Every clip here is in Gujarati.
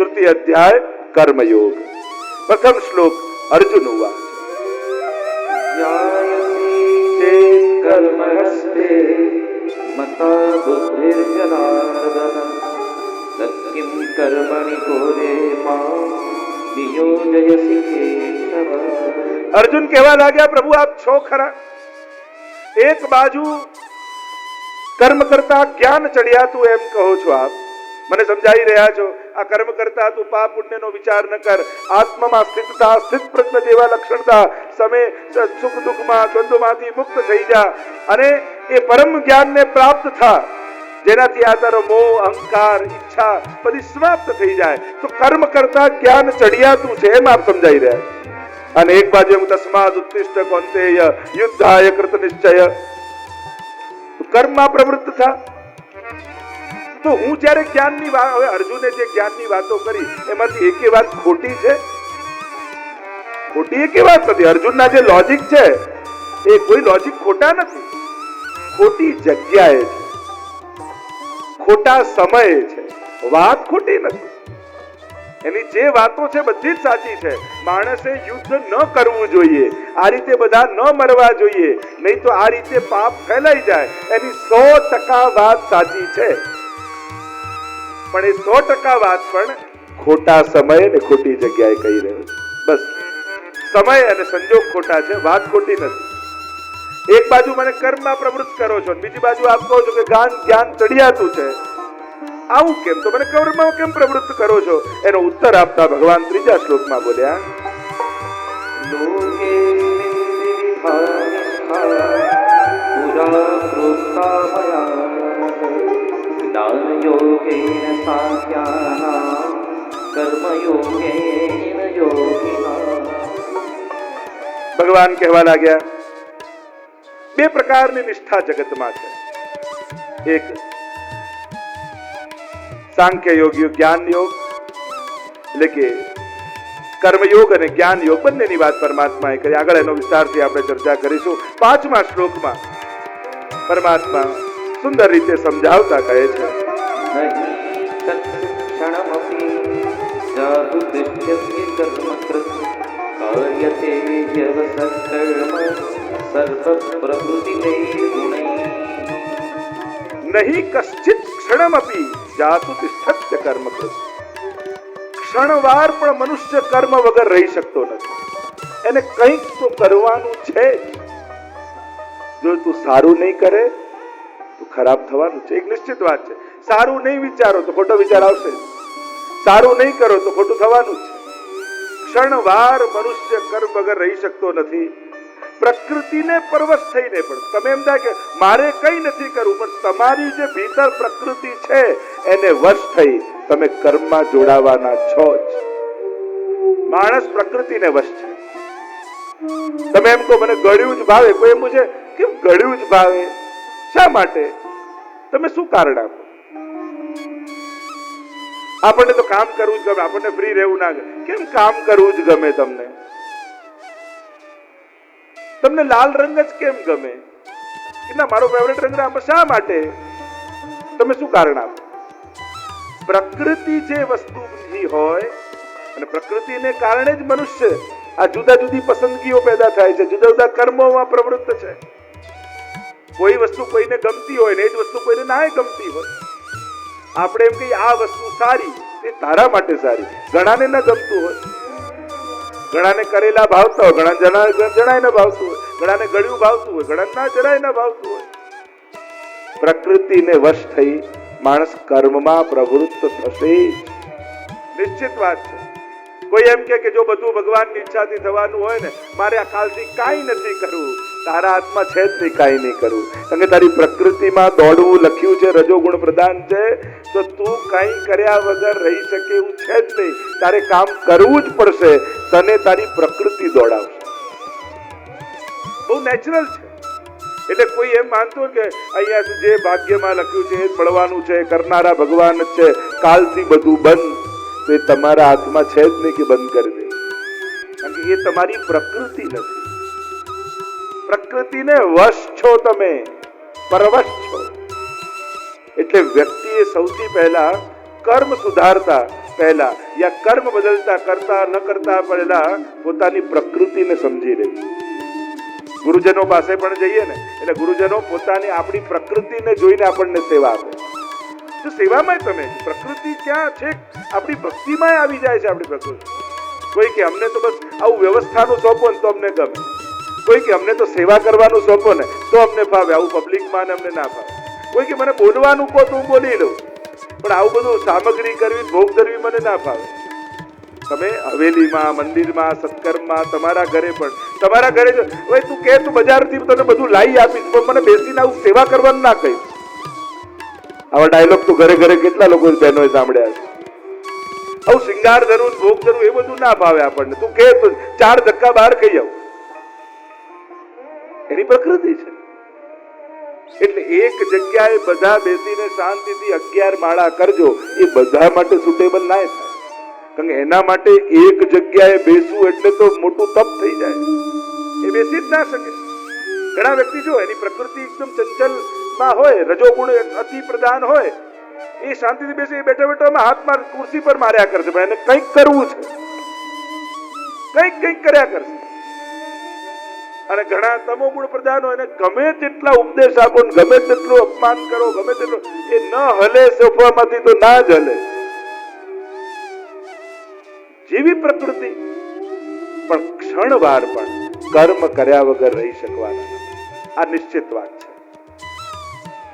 तृतीय अध्याय कर्मयोग। प्रथम श्लोक अर्जुन उवाच कर्मणस्ते मता बुद्धिर्जनार्दन तत्किं कर्मणि घोरे मां नियोजयसि केशव। अर्जुन कहवा लाग्या, प्रभु आप छो खरा। एक बाजू कर्म करता ज्ञान चढ़ियाતું એમ કહો છો આપ, મને સમજાઈ રહ્યા છો। આ કર્મ કરતા તું પાપ પુણ્યનો વિચાર ન કર, આત્મામાં સ્થિતતા, સ્થિત પ્રજ્ઞ જેવા લક્ષણતા, સમય સુખ દુઃખમાં દ્વંદ્વમાંથી મુક્ત થઈ જા અને એ પરમ જ્ઞાનને પ્રાપ્ત થા, જેનાથી આ તારો મોહ, અહંકાર, ઈચ્છા બધી સમાપ્ત થઈ જાય। તો કર્મ કરતા જ્ઞાન ચઢિયાતું છે એમ આપ સમજાઈ રહ્યા છો। અને એક બાજુ એમ તસ્માદ ઉત્તિષ્ઠ કૌંતેય યુદ્ધાય કૃત નિશ્ચય, કર્મમાં પ્રવૃત્ત થા। તો હું જ્યારે જ્ઞાનની વાત, હવે અર્જુને જે જ્ઞાનની વાતો કરી એમાંથી એકે વાત ખોટી છે? ખોટી એકે વાત નથી। અર્જુનના જે લોજિક છે એ કોઈ લોજિક ખોટા નથી, ખોટી જગ્યાએ છે, ખોટા સમયે છે, વાત ખોટી નથી। એની જે વાતો છે બધી જ સાચી છે। માણસે યુદ્ધ ન કરવું જોઈએ, આ રીતે બધા ન મરવા જોઈએ, નહીં તો આ રીતે પાપ ફેલાઈ જાય। એની 100% વાત સાચી છે, પણ એ 100% વાત પણ ખોટા સમયે ને ખોટી જગ્યાએ કહી રહ્યો છે। બસ સમય અને સંજોગ ખોટા છે, વાત ખોટી નથી। એક બાજુ મને કર્મમાં પ્રવૃત્ત કરો છો, બીજી બાજુ આપ કહો છો કે જ્ઞાન ચડિયાતું છે। આવું કેમ? તો મને કર્મમાં કેમ પ્રવૃત્ત કરો છો? એનો ઉત્તર આપતા ભગવાન ત્રીજા શ્લોકમાં બોલ્યા, લોકે પુરા પ્રોક્તા મયા જ્ઞાન યોગેન સાંખ્યાનાં કર્મ યોગેન યોગિનાં। ભગવાન કહેવા લાગ્યા, બે પ્રકારની નિષ્ઠા જગતમાં છે। એક સાંખ્ય યોગ, જ્ઞાન યોગ, એટલે કે કર્મયોગ અને જ્ઞાન યોગ બંનેની વાત પરમાત્માએ કરી। આગળ એનો વિસ્તારથી આપણે ચર્ચા કરીશું। 5મા શ્લોકમાં પરમાત્મા સુંદર રીતે સમજાવતા કહે છે, નહીં કશ્ચિત ક્ષણમપી જાતુ તિષ્ઠત્ય કર્મકૃત। ક્ષણવાર પણ મનુષ્ય કર્મ વગર રહી શકતો નથી, એને કંઈક તો કરવાનું છે જ। જો તું સારું નહીં કરે તો ખરાબ થવાનું છે, એક નિશ્ચિત વાત છે। સારું નહીં વિચારો તો ખોટો વિચાર આવશે, સારું નહીં કરો તો ખોટું થવાનું છે। ક્ષણવાર મનુષ્ય કર્મ વગર રહી શકતો નથી। પ્રકૃતિને પરવશ થઈને પણ તમે એમ થાય કે મારે કઈ નથી કરવું, પણ તમારી જે ભીતર પ્રકૃતિ છે એને વશ થઈ તમે કર્મમાં જોડાવાના છો જ। માણસ પ્રકૃતિને વશ છે। તમે એમ કહો મને ગળ્યું જ ભાવે, કોઈ એમ પૂછે કેમ ગળ્યું જ ભાવે, શા માટે? તમે શું કારણ આપો? આપણને તો કામ કરવું જ ગમે, આપણને ફ્રી રહેવું ના ગમે। કેમ કામ કરવું જ ગમે તમને? તમને લાલ રંગ જ કેમ ગમે? કે ના મારો ફેવરેટ રંગ આપો, શા માટે? તમે શું કારણ આપો? પ્રકૃતિ જે વસ્તુની હોય અને પ્રકૃતિને કારણે જ મનુષ્ય આ જુદા જુદી પસંદગીઓ પેદા થાય છે, જુદા જુદા કર્મોમાં પ્રવૃત્ત છે। કોઈ વસ્તુ કોઈને ગમતી હોય ને એ જ વસ્તુ કોઈને ના ગમતી હોય। આપણે એમ કહીએ આ વસ્તુ સારી, એ તારા માટે સારી, ઘણાને ન ગમતું હોય, ઘણાને કરેલા ભાવતા હોય, ઘણા જણાય ન ભાવતું હોય, ઘણાને ગળ્યું ભાવતું હોય, ઘણા ના જરાય ન ભાવતું હોય। પ્રકૃતિને વશ થઈ માણસ કર્મમાં પ્રવૃત્ત થશે જ, નિશ્ચિત વાત છે। કોઈ એમ કે જો બધું ભગવાનની ઈચ્છાથી થવાનું હોય ને, મારે આ કાલથી કાંઈ નથી કરવું, તારા હાથમાં છે જ નહીં કાંઈ નહીં કરવું, કારણ કે તારી પ્રકૃતિમાં દોડવું લખ્યું છે, રજોગુણ પ્રધાન છે, તો તું કંઈ કર્યા વગર રહી શકે એવું છે જ નહીં, તારે કામ કરવું જ પડશે, તને તારી પ્રકૃતિ દોડાવશે। બહુ નેચરલ છે। એટલે કોઈ એમ માનતો કે અહીંયા જે ભાગ્યમાં લખ્યું છે એ જ મળવાનું છે, કરનારા ભગવાન જ છે, કાલથી બધું બંધ, તો એ તમારા હાથમાં છે જ નહીં કે બંધ કરી દે, કારણ કે એ તમારી પ્રકૃતિ નથી। પ્રકૃતિને વશ છો તમે, પરવશ છો। એટલે વ્યક્તિએ સૌથી પહેલા કર્મ સુધારતા પહેલા યા કર્મ બદલતા કરતા ન કરતા પહેલા પોતાની પ્રકૃતિને સમજી લેવી. ગુરુજનો પાસે પણ જઈએ ને એટલે ગુરુજનો પોતાની આપણી પ્રકૃતિને જોઈને આપણને સેવા આપે. તો સેવામાં તમે પ્રકૃતિ ક્યાં છે? આપણી ભક્તિમાં આવી જાય છે આપણી પ્રકૃતિ. કોઈ કે અમને તો બસ આવું વ્યવસ્થાનું સોંપો ને તો અમને ગમે, કોઈ કે અમને તો સેવા કરવાનું સોંપો ને તો અમને ફાવે, આવું પબ્લિકમાં અમને ના ફાવે. કોઈ કે મને બોલવાનું કહો તો હું બોલી લઉં, પણ આવું બધું સામગ્રી કરવી ભોગ કરવી મને ના ફાવે. તમે હવેલીમાં, મંદિરમાં, સત્કર્મમાં, તમારા ઘરે પણ, તમારા ઘરે જો હવે તું કે તું બજારથી તને બધું લાવી આપીશ પણ મને બેસીને આવું સેવા કરવાનું ના કહીશ. આવા ડાયલોગ તો ઘરે ઘરે કેટલા લોકો બહેનોએ સાંભળ્યા છે. આવું શિંગાર ધરવું, ભોગ ધરવું એ બધું ના ભાવે આપણને. તું કે તો 4 ધક્કા બહાર ખાઈ આવ, એની પ્રકૃતિ છે. એટલે એક જગ્યાએ બધા બેસીને શાંતિથી 11 માળા કરજો, એ બધા માટે સુટેબલ ના થાય. કારણ કે એના માટે એક જગ્યાએ બેસવું એટલે તો મોટું તપ થઈ જાય, એ બેસી જ ના શકે. ઘણા વ્યક્તિ જો એની પ્રકૃતિ એકદમ ચંચલમાં હોય, રજોગુણ અતિ પ્રધાન હોય, એ શાંતિથી બેસે, એ બેઠા બેઠા હાથમાં ખુરશી પર માર્યા કરશે, પણ એને કંઈક કરવું છે, કંઈક કર્યા કરશે. અને ઘણા તમોગુણ પ્રધાન હોય, એને ગમે તેટલા ઉપદેશ આપો, ગમે તેટલું અપમાન કરો, ગમે તેટલું, એ ન હલે સોફામાંથી તો ના જ હલે. જેવી પ્રકૃતિ, પણ ક્ષણવાર પણ કર્મ કર્યા વગર રહી શકવાના, આ નિશ્ચિત વાત છે.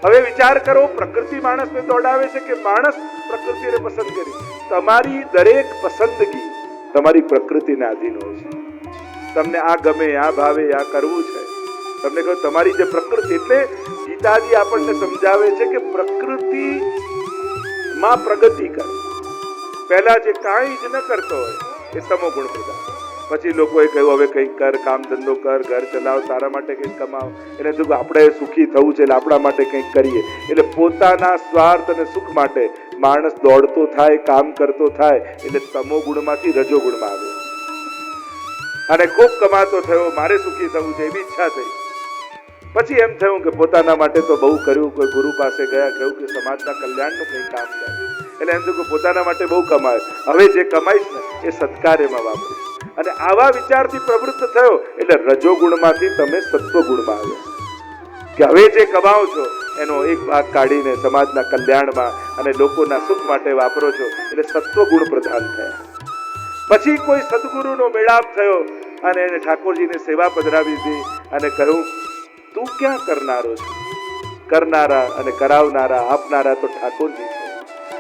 હવે વિચાર કરો, પ્રકૃતિ માણસને દોડાવે છે કે માણસ પ્રકૃતિને પસંદ કરી? તમારી દરેક પસંદગી તમારી પ્રકૃતિને આધીન હોય છે. તમને આ ગમે, આ ભાવે, આ કરવું છે, તમને કહ્યું તમારી જે પ્રકૃતિ, એટલે ગીતાજી આપણને સમજાવે છે કે પ્રકૃતિમાં પ્રગતિ કર. પહેલા જે કાંઈ જ ન કરતો હોય એ તમોગુણ પ્રધાન. પછી લોકોએ કહ્યું હવે કંઈક કર, કામ ધંધો કર, ઘર ચલાવ, તારા માટે કંઈક કમાવ. એટલે જો આપણે સુખી થવું છે એટલે આપણા માટે કંઈક કરીએ. એટલે પોતાના સ્વાર્થ અને સુખ માટે માણસ દોડતો થાય, કામ કરતો થાય, એટલે તમોગુણમાંથી રજોગુણમાં આવે અને ખૂબ કમાતો થયો, મારે સુખી થવું છે એવી ઈચ્છા થઈ. પછી એમ થયું કે પોતાના માટે તો બહુ કર્યું, કોઈ ગુરુ પાસે ગયા, કહ્યું કે સમાજના કલ્યાણનું કંઈ કામ કરે. એટલે એમ થયું કે પોતાના માટે બહુ કમાય, હવે જે કમાઈશ ને એ સત્કાર્યમાં વાપરીશ. અને આવા વિચારથી પ્રવૃત્ત થયો એટલે રજોગુણમાંથી તમે સત્વગુણમાં આવ્યા કે હવે જે કમાઓ છો એનો એક ભાગ કાઢીને સમાજના કલ્યાણમાં અને લોકોના સુખ માટે વાપરો છો, એટલે સત્વગુણ પ્રધાન થયા. પછી કોઈ સદગુરુનો મેળાપ થયો અને એને ઠાકોરજીને સેવા પધરાવી દીધી અને કહ્યું તું ક્યાં કરનારો છે? કરનારા અને કરાવનારા, આપનારા તો ઠાકોરજી છે.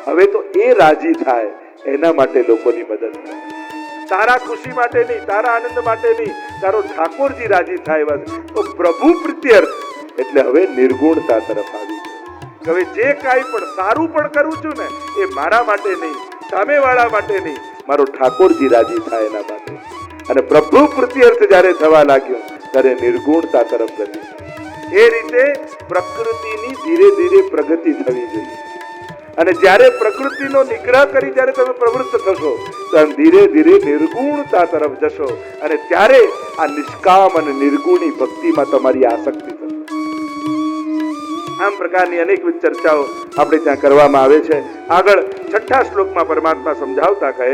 હવે તો એ રાજી થાય એના માટે લોકોની મદદ થાય. તારા ખુશી માટે નહીં, તારા આનંદ માટે નહીં, તારો ઠાકોરજી રાજી થાય એવા. તો પ્રભુ પ્રીત્યર્થ એટલે હવે નિર્ગુણતા તરફ આવી. હવે જે કાંઈ પણ સારું પણ કરું છું ને એ મારા માટે નહીં, સામેવાળા માટે નહીં, મારો ઠાકોરજી રાજી થાય એના માટે. અને પ્રભુ પ્રીત્યર્થ જ્યારે થવા લાગ્યો ત્યારે નિર્ગુણતા તરફ ગતિ. એ રીતે પ્રકૃતિની ધીરે ધીરે પ્રગતિ થવી જોઈએ. અને જ્યારે પ્રકૃતિનો નિગ્રહ કરી જ્યારે તમે પ્રવૃત્ત થશો તો ધીરે ધીરે નિર્ગુણતા તરફ જશો અને ત્યારે આ નિષ્કામ અને નિર્ગુણી ભક્તિમાં તમારી આસક્તિ થશે. આમ પ્રકારની અનેકવિધ ચર્ચાઓ આપણે ત્યાં કરવામાં આવે છે. આગળ 6થા શ્લોકમાં પરમાત્મા સમજાવતા કહે